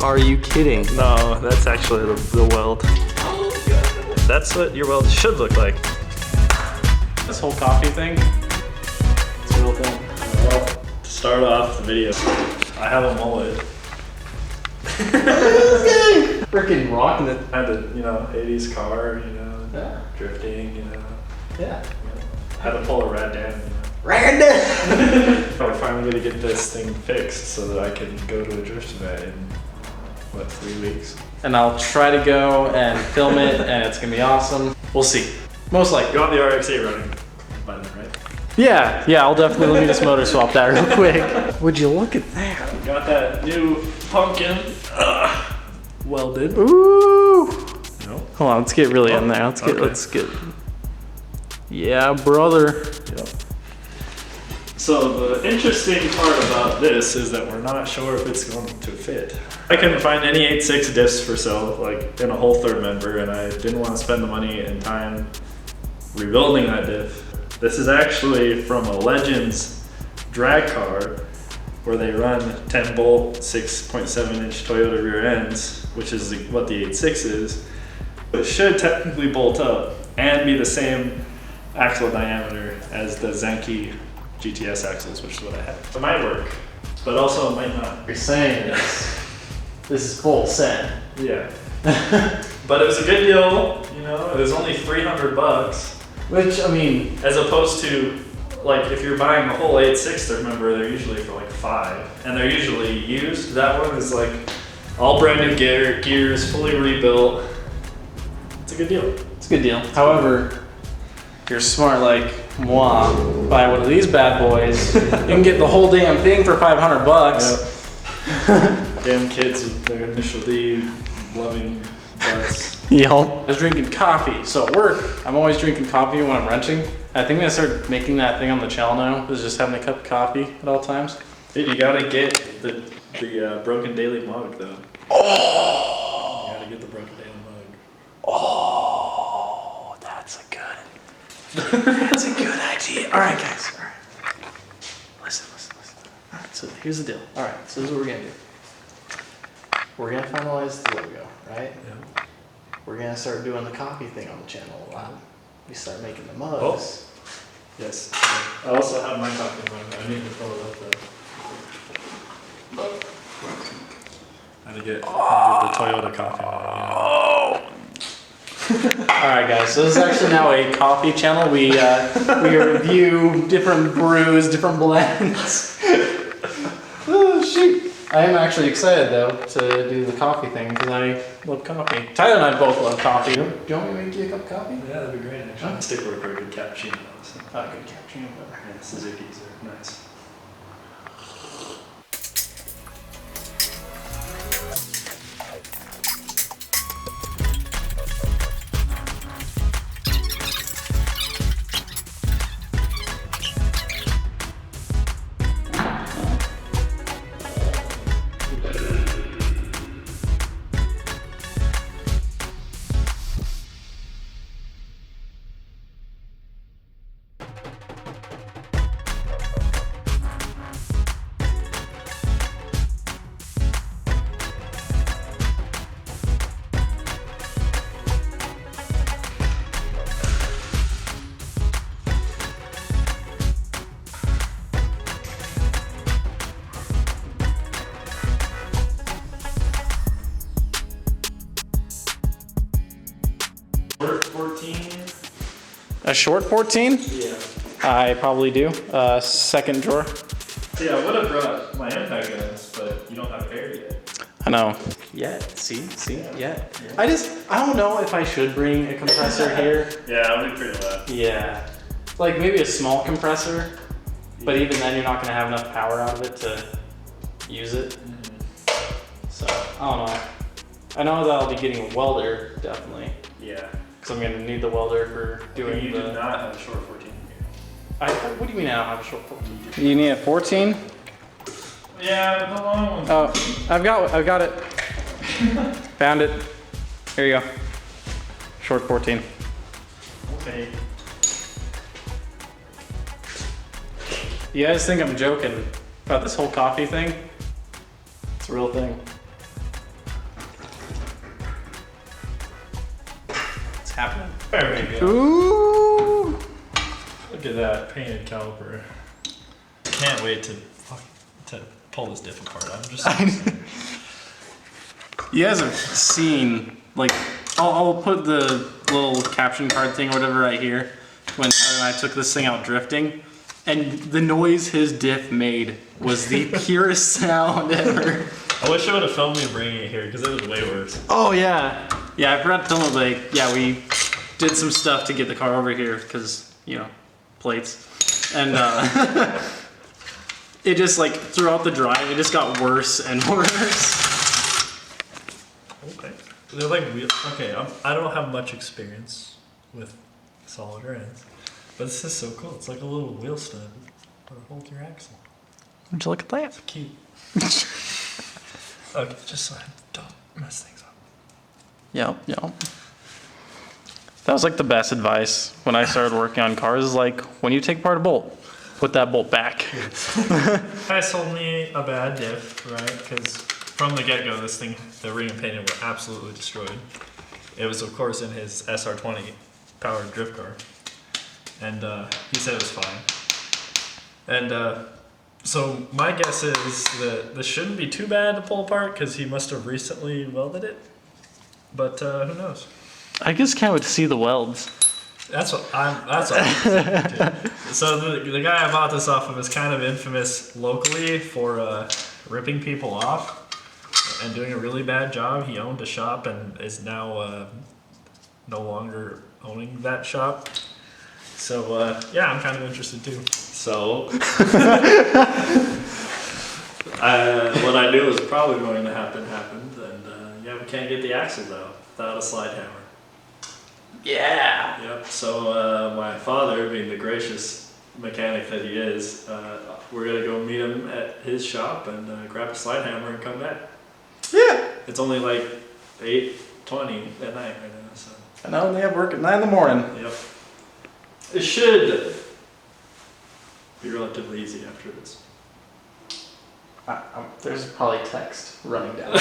Are you kidding? No, that's actually the weld. That's what your weld should look like. This whole coffee thing, it's a real thing. Well, to start off the video, I have a mullet. Freaking rocking it. I had a, 80s car, Yeah. drifting, Yeah. had to pull a rad down, Rad down! We're finally gonna get this thing fixed so that I can go to a drift event in, 3 weeks? And I'll try to go and film it, and it's gonna be awesome. We'll see. Most likely. You want the RX-8 running by then, right? Yeah, I'll definitely let me just motor swap that real quick. Would you look at that? Got that new pumpkin welded. Ooh! Nope. Hold on, let's get really in there. Let's get. Yeah, brother. Yep. So the interesting part about this is that we're not sure if it's going to fit. I couldn't find any 8.6 diffs for sale, like in a whole third member, and I didn't want to spend the money and time rebuilding that diff. This is actually from a Legends drag car where they run 10 bolt, 6.7 inch Toyota rear ends, which is what the 8.6 is. It should technically bolt up and be the same axle diameter as the Zenki GTS axles, which is what I have. It might work, but also it might not. You're saying this is full set. Yeah. But it was a good deal, it was only $300. Which, I mean, As opposed to, like, if you're buying the whole 8.6 third member, they're usually for like $5, and they're usually used. That one is like all brand new gears, fully rebuilt. It's a good deal. it's a good deal. However, if you're smart like moi, buy one of these bad boys, you can get the whole damn thing for $500. Damn kids with their initial D loving butts. Yo. I was drinking coffee. So at work, I'm always drinking coffee when I'm wrenching. I think I'm gonna start making that thing on the channel now, is just having a cup of coffee at all times. Dude, you gotta get the Broken Daily mug though. Oh! You gotta get the Broken Daily mug. Oh, that's a good idea. All right, guys. All right. Listen. All right, so here's the deal. All right, so this is what we're gonna do. We're gonna finalize the logo, right? Yeah. We're gonna start doing the coffee thing on the channel a lot. We start making the mugs. Oh. Yes. I also have my coffee mug. I need to fill it up though. I had to get the Toyota coffee mug. Oh. Alright guys, so this is actually now a coffee channel. We review different brews, different blends. Oh shoot. I am actually excited though to do the coffee thing because I love coffee. Tyler and I both love coffee. Do you want me to make you a cup of coffee? Yeah, that'd be great actually. Huh? Stick with a good cappuccino. So. Good cappuccino. Yeah, Suzuki's are nice. Short 14? A short 14? Yeah. I probably do. Second drawer. See, I would have brought my impact guns, but you don't have air yet. I know. Yet. See? Yet. I don't know if I should bring a compressor here. Yeah, it would be pretty loud. Yeah. Like maybe a small compressor, but even then you're not gonna have enough power out of it to use it. So, I don't know. I know that I'll be getting a welder, definitely. Yeah. Because I'm gonna need the welder for doing You do not have a short 14 here. What do you mean I don't have a short 14? You need a 14? Yeah, the long one. Oh, I've got it. Found it. Here you go. Short 14. Okay. You guys think I'm joking about this whole coffee thing? It's a real thing. happening. There we go. Ooh. Look at that painted caliper. Can't wait to pull this diff apart. I'm just. You guys have seen, like, I'll put the little caption card thing or whatever right here when I took this thing out drifting, and the noise his diff made was the purest sound ever. I wish I would have filmed me bringing it here because it was way worse. Oh yeah, yeah. I forgot to tell him, like, yeah, we did some stuff to get the car over here because, you know, plates, and it just, like, throughout the drive, it just got worse and worse. Okay. They're like okay. I don't have much experience with solid ends, but this is so cool. It's like a little wheel stud that holds your axle. Would you look at that? It's cute. Okay, just so I don't mess things up. Yep. That was like the best advice when I started working on cars. Is like, when you take apart a bolt, put that bolt back. Guys told me a bad diff, right? Because from the get-go, this thing, the ring and painted, were absolutely destroyed. It was, of course, in his SR20 powered drift car, and he said it was fine. And so my guess is that this shouldn't be too bad to pull apart because he must have recently welded it. But who knows? I just can't wait to see the welds. That's what I'm thinking. So the guy I bought this off of is kind of infamous locally for ripping people off and doing a really bad job. He owned a shop and is now no longer owning that shop. So yeah, I'm kind of interested too. So what I knew was probably going to happen happened, and yeah, we can't get the axles out without a slide hammer. Yeah. Yep. So my father, being the gracious mechanic that he is, we're gonna go meet him at his shop and grab a slide hammer and come back. Yeah. It's only like 8:20 at night right now. So. I know, and they have work at 9 in the morning. Yep. It should be relatively easy after this. There's probably text running down.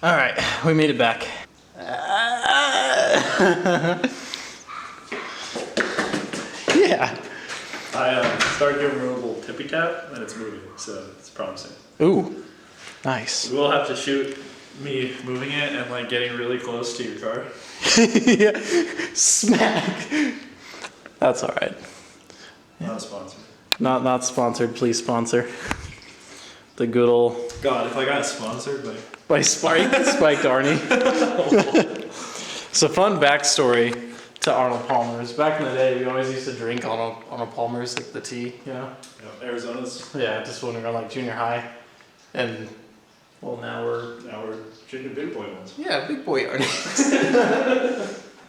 All right, we made it back. Yeah. I started giving her a little tippy tap and it's moving, so it's promising. Ooh, nice. We will have to shoot me moving it and like getting really close to your car. Yeah. Smack. That's all right. Not a sponsor. Not sponsored. Please sponsor. The good old. God, if I got sponsored by Spike Arnie. So fun backstory to Arnold Palmer's. Back in the day, we always used to drink Arnold Palmer's, like the tea, you know? Yep, Arizona's. Yeah, just when we were like junior high, and well, now we're drinking big boy ones. Yeah, big boy Arnie.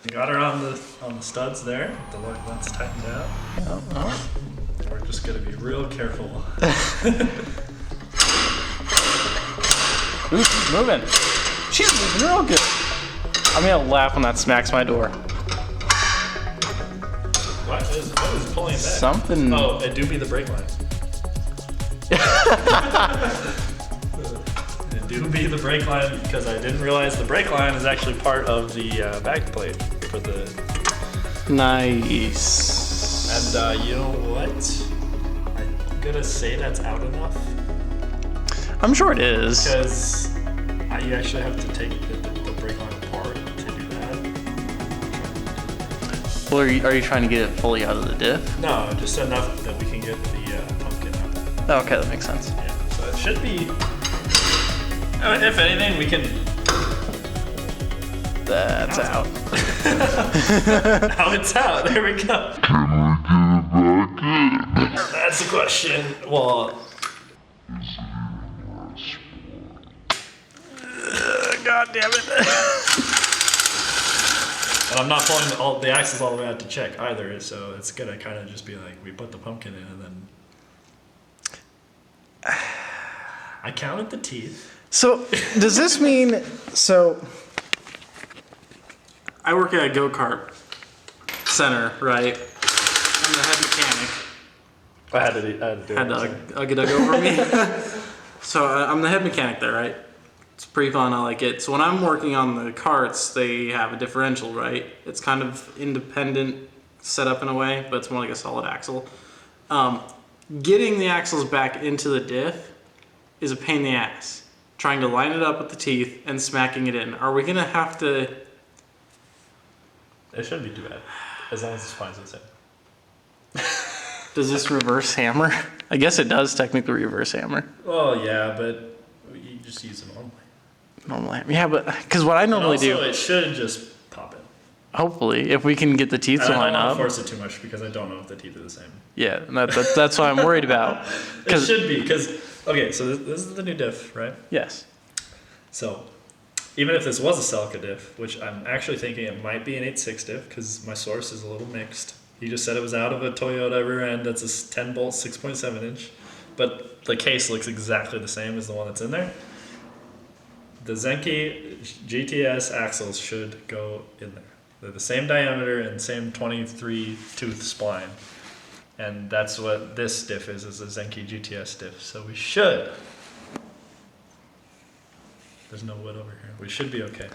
We got her on the studs there. The lug nuts tightened out. Yeah. We're just gonna be real careful. Ooh, she's moving. She's moving real good. I'm gonna laugh when that smacks my door. What is pulling that? Something. Oh, it do be the brake line. It do be the brake line because I didn't realize the brake line is actually part of the back plate for the. Nice. And you know what? I'm gonna say that's out enough. I'm sure it is. Because you actually have to take the brake line apart to do that. Well, are you trying to get it fully out of the diff? No, just enough that we can get the pumpkin out. Oh, okay, that makes sense. Yeah, so it should be. If anything, we can. That's out. Now it's out. There we go. Can we get it back in? That's the question. Well. God damn it. And I'm not pulling all the axles all the way out to check either, so it's gonna kind of just be like we put the pumpkin in and then I counted the teeth. So, does this mean, I work at a go-kart center, right? I'm the head mechanic. I had to do Had to ugg over me. So I'm the head mechanic there, right? It's pretty fun. I like it. So when I'm working on the carts, they have a differential, right? It's kind of independent setup in a way, but it's more like a solid axle. Getting the axles back into the diff is a pain in the ass. Trying to line it up with the teeth and smacking it in. Are we gonna have to? It shouldn't be too bad, as long as the spine's the same. Does this reverse hammer? I guess it does technically reverse hammer. Well, yeah, but you just use it normally. Normally, yeah, but because what I normally and also, do, it should just pop in. hopefully, if we can get the teeth to I line don't want up. to force it too much because I don't know if the teeth are the same. Yeah, that's what I'm worried about. It should be because okay, so this is the new diff, right? Yes. So even if this was a Celica diff, which I'm actually thinking it might be an 8.6 diff because my source is a little mixed. He just said it was out of a Toyota rear end that's a 10 bolt 6.7 inch, but the case looks exactly the same as the one that's in there. The Zenki GTS axles should go in there. They're the same diameter and same 23 tooth spline. And that's what this diff is a Zenki GTS diff. So we should. There's no wood over here. We should be okay.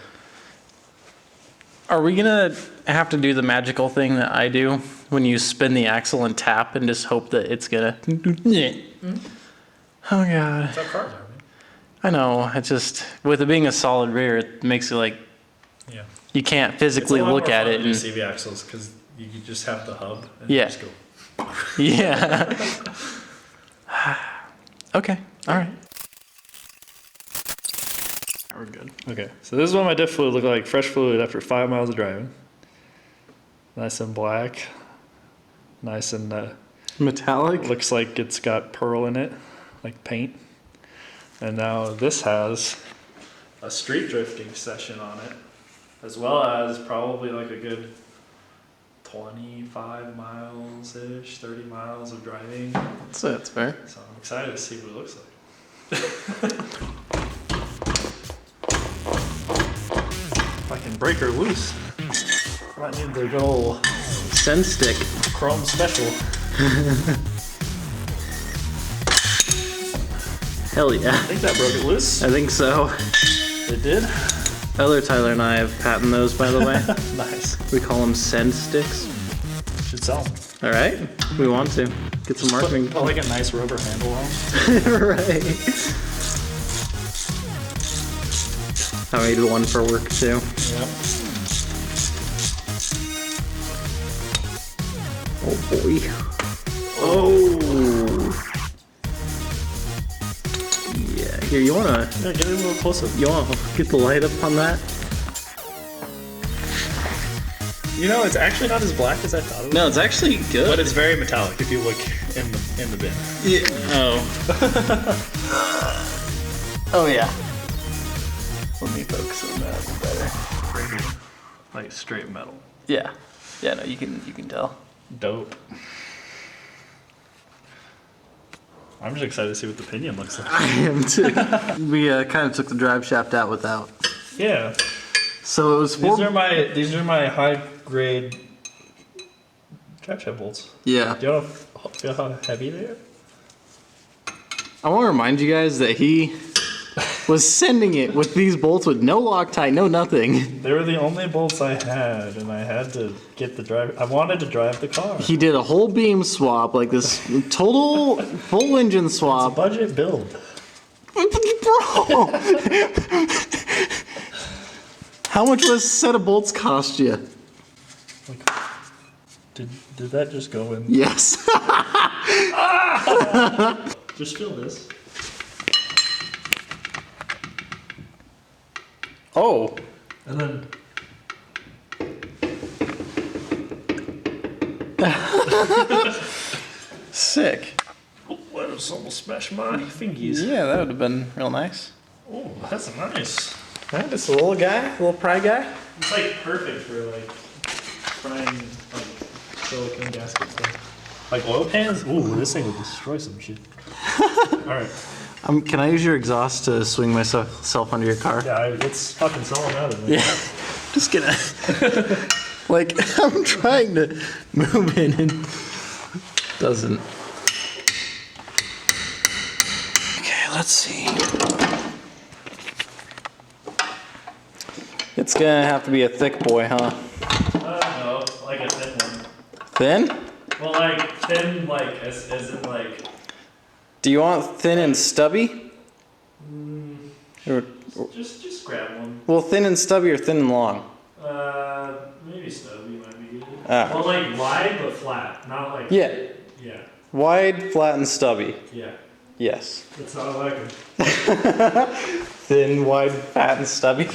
Are we gonna have to do the magical thing that I do when you spin the axle and tap and just hope that it's gonna? Mm-hmm. Oh god. That's how cars are, man. I know. It just with it being a solid rear, it makes it like Yeah. you can't physically look at it. And And, CV axles because you could just have the hub and Yeah. just go. yeah. Okay. All right. We're good. Okay, so this is what my diff fluid looked like, fresh fluid after 5 miles of driving. Nice and black. Nice and Metallic. looks like it's got pearl in it, like paint. And now this has a street drifting session on it, as well as probably like a good 25 miles-ish, 30 miles of driving. That's fair. So I'm excited to see what it looks like. If I can break her loose, I might need the good old Send stick. chrome special. Hell yeah. I think that broke it loose. I think so. It did? Other Tyler and I have patented those, by the way. Nice. We call them send sticks. Should sell them. All right. We want to get some marketing. Put like a nice rubber handle on them. Right. I made one for work too. Yep. Oh boy. Oh. Yeah. Here, you wanna Yeah, get it a little closer. get the light up on that? You know, it's actually not as black as I thought it was. No, it's actually good. But it's very metallic if you look in the bin. Yeah. Oh. Oh yeah. Let me focus on that better. Like straight metal. Yeah. Yeah. No, you can tell. Dope. I'm just excited to see what the pinion looks like. I am too. We kind of took the drive shaft out without. Yeah. So it was These are my high grade drive shaft bolts. Yeah. Do you feel how heavy they are? I want to remind you guys that he was sending it with these bolts with no Loctite, no nothing. They were the only bolts I had, and I had to get the drive. I wanted to drive the car. He did a whole beam swap, like this total full engine It's a swap. budget build. Bro! How much does a set of bolts cost you? Like, did that just go in? Yes. Just feel this. Oh. And then. Sick. Oh, that just almost smashed my fingies. Yeah, that would have been real nice. Oh, that's nice. Right, just a little guy, little pry guy. It's like perfect for like frying like silicone gaskets. Like oil pans? Ooh, this thing will destroy some shit. Alright. Can I use your exhaust to swing myself under your car? Yeah, it's fucking selling out of me. Yeah. Just gonna. Like, I'm trying to move in and doesn't. Okay, let's see. It's gonna have to be a thick boy, huh? No, like a thin one. Thin? Well, like thin, like as in like. Do you want thin and stubby? Or, Just grab one. well, thin and stubby or thin and long? Maybe stubby might be good. Ah. Well, like wide but flat, not like. Yeah. Yeah. Wide, flat, and stubby. Yeah. Yes. That's how I like them. Thin, wide, fat, and stubby.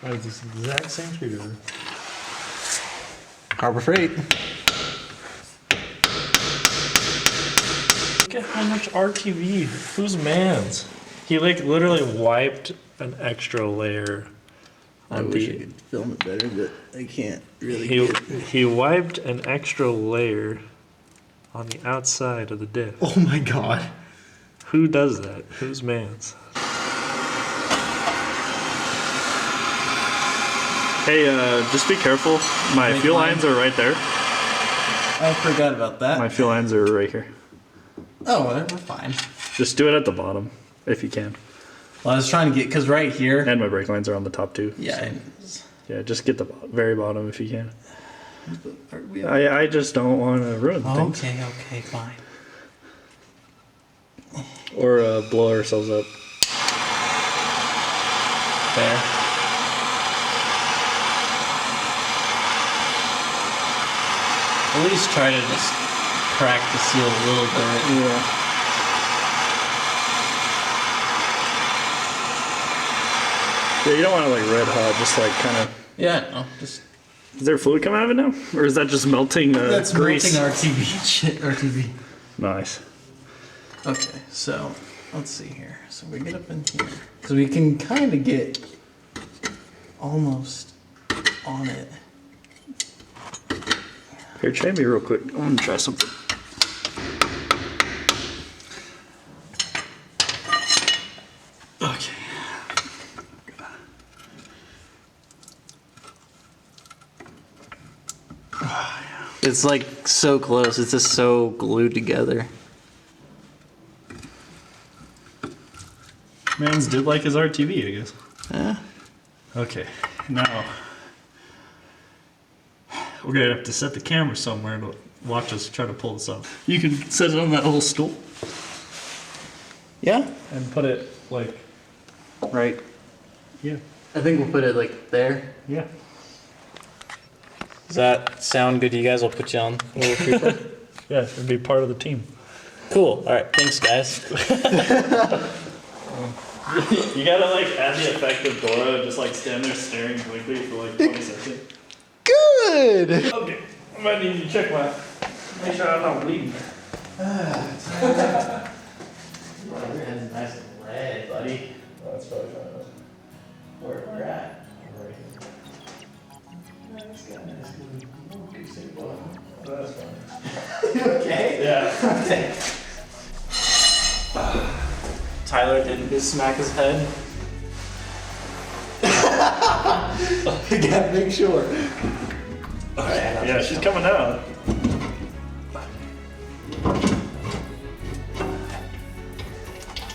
That is the exact same screwdriver. Harbor Freight. Look at how much RTV. Whose man's? He like literally wiped an extra layer. I wish I could film it better, but I can't really. He wiped an extra layer on the outside of the diff. Oh my god. Who does that? Whose man's? Hey, just be careful. My fuel lines are right there. I forgot about that. My fuel lines are right here. Oh, well, we're fine. Just do it at the bottom, if you can. Well, I was trying to get, because right here. And my brake lines are on the top too. Yeah. So. Yeah, just get the very bottom if you can. Are we I just don't want to ruin things. Okay, fine. Or blow ourselves up. Fair. At least try to just crack the seal a little bit. Yeah. Yeah, you don't want to like red hot, just like kind of. Yeah, no, just. Is there fluid coming out of it now? Or is that just melting That's grease? melting RTV. Shit, RTV. Nice. Okay, so let's see here. So we get up in here. Because we can kind of get almost on it. Here, try me real quick. I want to try something. Okay. It's like so close. It's just so glued together. Mans did like his RTV, I guess. Yeah. Okay, now we're gonna have to set the camera somewhere to watch us try to pull this off. You can set it on that little stool Yeah. and put it like, Right. yeah, I think we'll put it like there. yeah. Does that sound good to you guys? I'll put you on a little creeper. Yeah, it'd be part of the team. Cool. All right. Thanks, guys. You gotta like add the effect of Dora and just like stand there staring blankly for like 20 seconds. Good. Okay, I might need to check make sure I'm not bleeding. Your head's nice and red, buddy. Oh, that's probably fine. Where we're at. Right here. That's got a nice little goose egg bottom. That's fine. You okay? Yeah. Okay. Tyler didn't just smack his head. You gotta make sure. Alright, Yeah, she's coming out.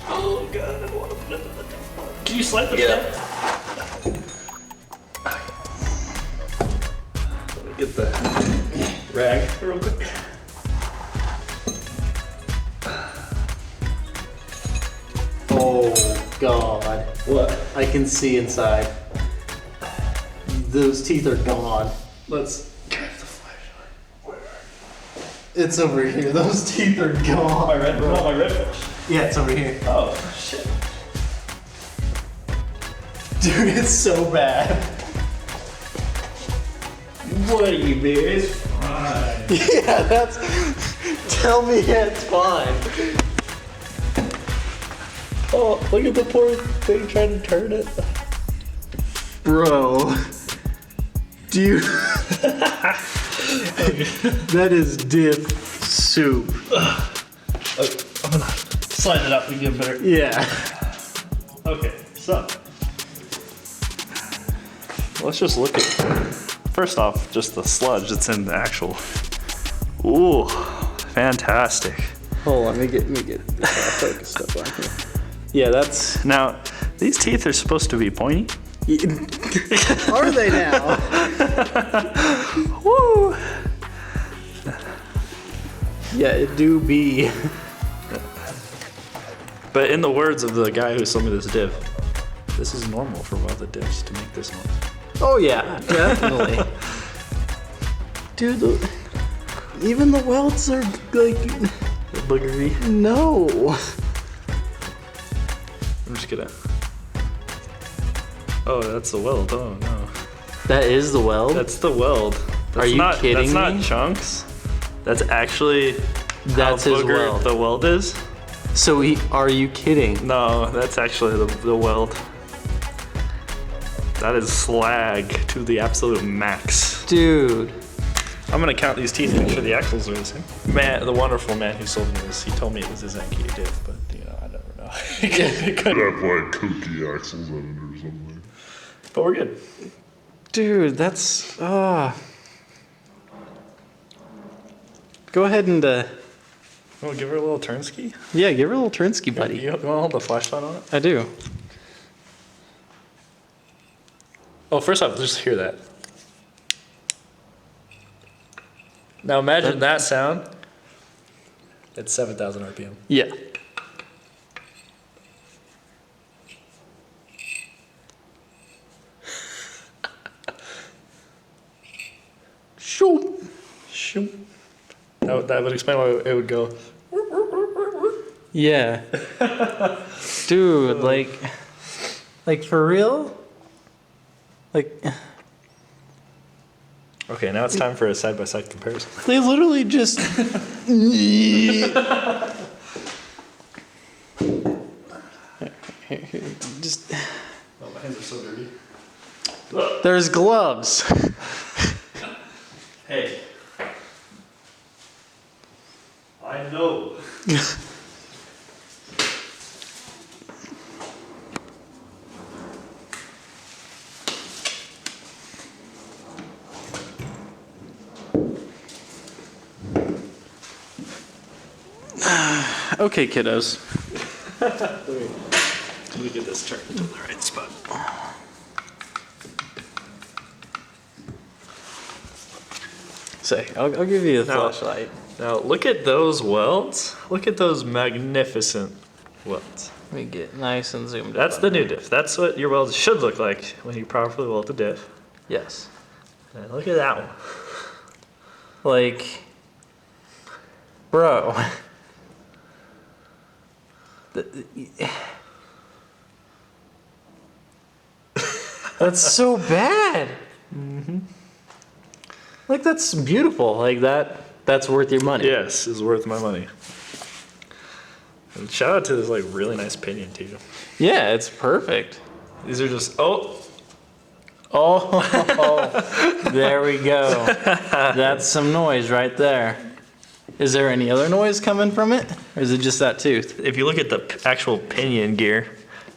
Oh god, I don't want to put it in the top. Can you slide the Yeah. Let me get the rag real quick. Oh god. What? I can see inside. Those teeth are gone. Let's grab the flashlight. Where? It's over here. Those teeth are gone. My red, no, my red fish. Yeah, it's over here. Oh, shit. Dude, it's so bad. What are you, bears? Fine. Yeah, that's. Tell me it's fine. Oh, look at the poor thing trying to turn it. Bro. Dude. That is diff soup. I'm gonna slide it up and get better. Yeah. Okay, so let's just look at, first off, just the sludge that's in the actual. Ooh, fantastic. Hold on, let me get focused up on here. Yeah, that's. Now, these teeth are supposed to be pointy. Are they now? Woo! Yeah, it do be. But in the words of the guy who sold me this diff, this is normal for welded diffs to make this noise. Oh yeah, definitely. Dude, even the welds are like Boogery. no. I'm just gonna. Oh, that's the weld. Oh no. That is the weld. That's the weld. Are you kidding That's not me? chunks. That's actually That's how his boogered weld. the weld is. So are you kidding? No, that's actually the weld. That is slag to the absolute max. Dude. I'm gonna count these teeth and make sure the axles are the same. Man, the wonderful man who sold me this, he told me it was a Zenki diff, but you know, I never know. It could- Could have like cookie axles on it or something. but we're good. Dude, that's Go ahead and Oh, give her a little turn ski. yeah, give her a little Trinsky, buddy. You wanna hold the flashlight on it? I do. Oh, first off, just hear that. Now imagine that sound at 7,000 RPM. Yeah. Shoop. Shoop. That would explain why it would go. Yeah. Dude, like for real? Like Okay, now it's time for a side-by-side comparison. they literally just just Oh, my hands are so dirty. there's gloves. Hey. I know. Okay, kiddos. Let me get this turned into the right spot. Say, I'll give you a Now- flashlight. Now look at those welds. Look at those magnificent welds. Let me get nice and zoomed. That's up the on new here. diff. That's what your welds should look like when you properly weld the diff. Yes. And look at that one. Like, bro. That's so bad. Like, that's beautiful. Like, that's worth your money. Yes, is worth my money. And shout out to this like really nice pinion too. Yeah, it's perfect. These are just Oh, there we go. That's some noise right there. Is there any other noise coming from it? Or is it just that tooth? if you look at the actual pinion gear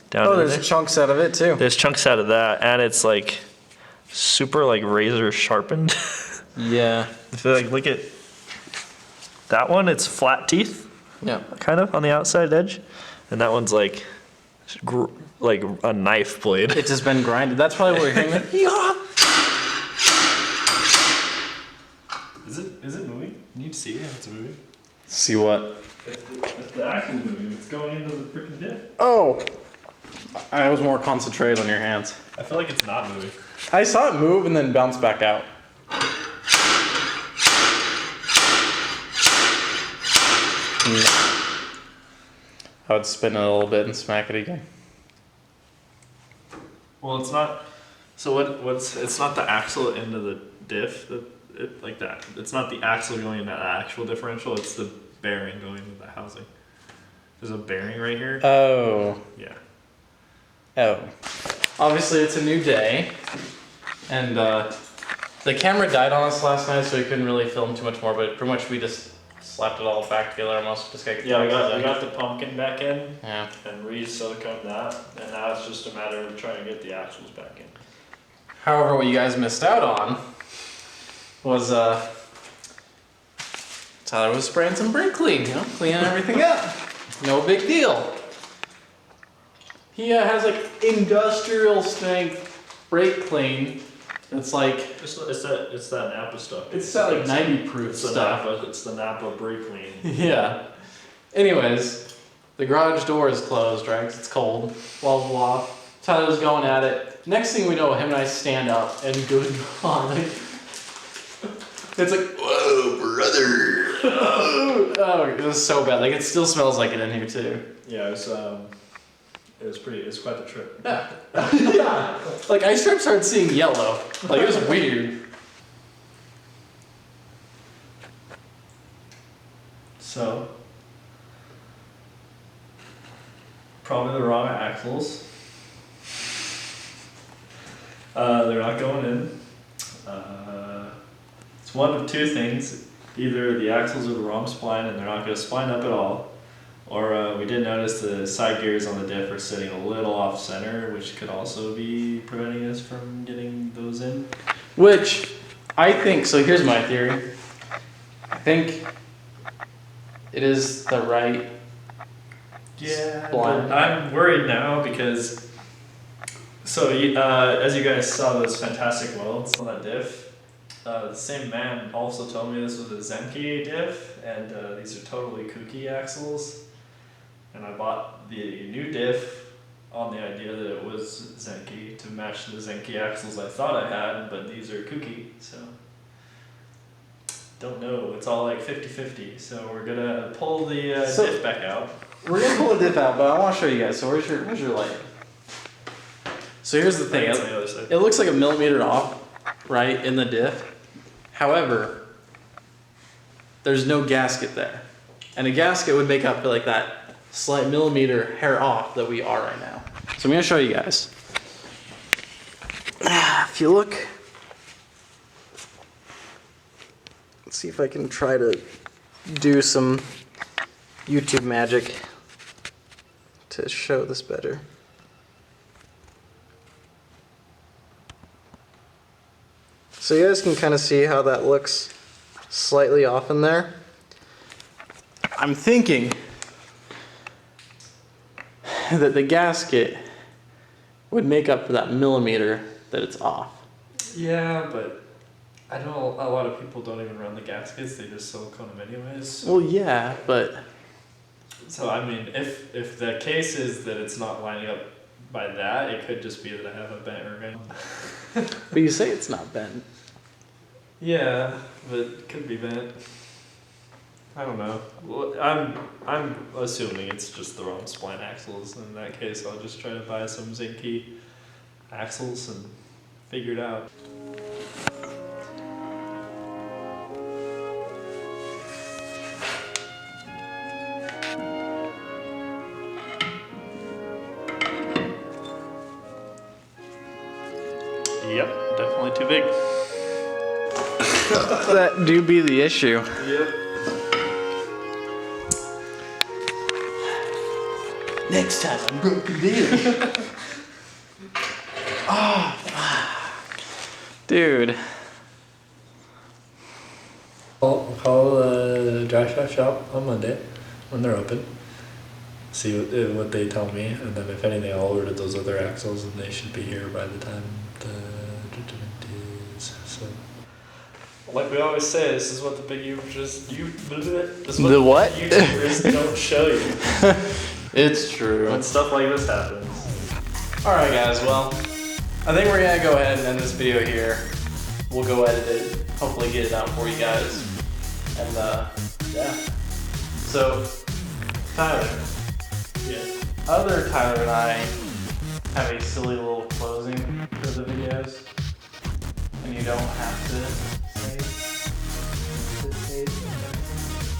down Oh, in there's there, chunks out of it too. there's chunks out of that, and it's like super like razor sharpened. Yeah. If you like look at that one, it's flat teeth, Yeah. kind of on the outside edge, and that one's like like a knife blade. It's just been grinded. That's probably what you're hearing. Like, yeah. Is it moving? You need to see if it's moving. See what? If the axle's moving, it's going into the freaking diff. Oh. I was more concentrated on your hands. I feel like it's not moving. I saw it move and then bounce back out. I would spin it a little bit and smack it again. Well, it's not. So what's? It's not the axle into the diff like that. It's not the axle going into the actual differential. It's the bearing going into the housing. There's a bearing right here. Oh. Yeah. Oh. Obviously, it's a new day. And the camera died on us last night, so we couldn't really film too much more, but pretty much we just slapped it all back together almost. Just gotta get Yeah, the we got the pumpkin back in Yeah. and re-silicone that, and now it's just a matter of trying to get the axles back in. However, what you guys missed out on was, Tyler was spraying some brake clean, you know, cleaning everything up. No big deal. He has like industrial strength brake clean. It's like It's that Napa stuff. it's that like 90 proof It's the stuff. Napa. It's the Napa brake clean. Yeah. Anyways, the garage door is closed, right? 'Cause it's cold. Blah blah blah. Tyler's going at it. Next thing we know, him and I stand up and good God, like, it's like, whoa, brother. Oh, it was so bad. Like it still smells like it in here too. Yeah, it was quite the trip. Yeah. Yeah. Like I started seeing yellow. Like it was weird. So, probably the wrong axles. They're not going in. It's one of two things. Either the axles are the wrong spline and they're not going to spline up at all, or we did notice the side gears on the diff are sitting a little off center, which could also be preventing us from getting those in. Which I think, so here's my theory. I think it is the right Yeah, spline. but I'm worried now because, so as you guys saw those fantastic welds on that diff, the same man also told me this was a Zenki diff, and these are totally kooky axles. And I bought the new diff on the idea that it was Zenki to match the Zenki axles I thought I had, but these are kooky, so don't know. It's all like 50-50, so we're gonna pull the diff back out. We're gonna pull the diff out, but I want to show you guys. So where's your light? So here's the thing. It's on the other side. It looks like a millimeter off, right, in the diff. However, there's no gasket there. And a gasket would make up for like that slight millimeter hair off that we are right now. So I'm gonna show you guys. If you look, let's see if I can try to do some YouTube magic to show this better. So you guys can kind of see how that looks slightly off in there. I'm thinking that the gasket would make up for that millimeter that it's off. Yeah, but I know a lot of people don't even run the gaskets, they just silicone them anyways. Well, yeah, but So I mean, if the case is that it's not lining up by that, it could just be that I have a bent organ. but you say it's not bent. Yeah, but it could be bent. I don't know. Well, I'm assuming it's just the wrong spline axles. In that case, I'll just try to buy some Zinky axles and figure it out. Yep, definitely too big. That do be the issue. Yep. Next time I'm broken deal. Dude. I'll call the dry shop on Monday when they're open. See what they tell me, and then if anything, I'll order those other axles, and they should be here by the time the is. So, like we always say, this is what the big YouTubers The what? YouTubers don't show you It's true. when stuff like this happens. Alright guys, well, I think we're gonna go ahead and end this video here. We'll go edit it, hopefully get it out for you guys. And yeah. So, Tyler. Yeah. Other Tyler and I have a silly little closing for the videos. And you don't have to say this page.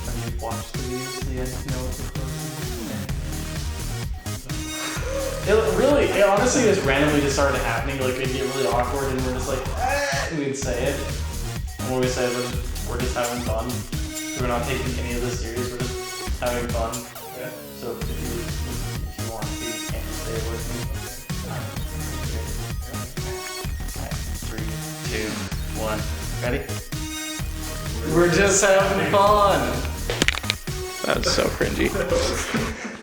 When you've watched the videos, so you guys know what the closing is. It honestly just randomly just started happening. Like it'd get really awkward and we're just like, and we'd say it. And when we say we're just having fun. We're not taking any of this serious, we're just having fun. Yeah. So if you want to, you can stay with me. Alright, 3, 2, 1, ready? We're just having fun. That's so cringy.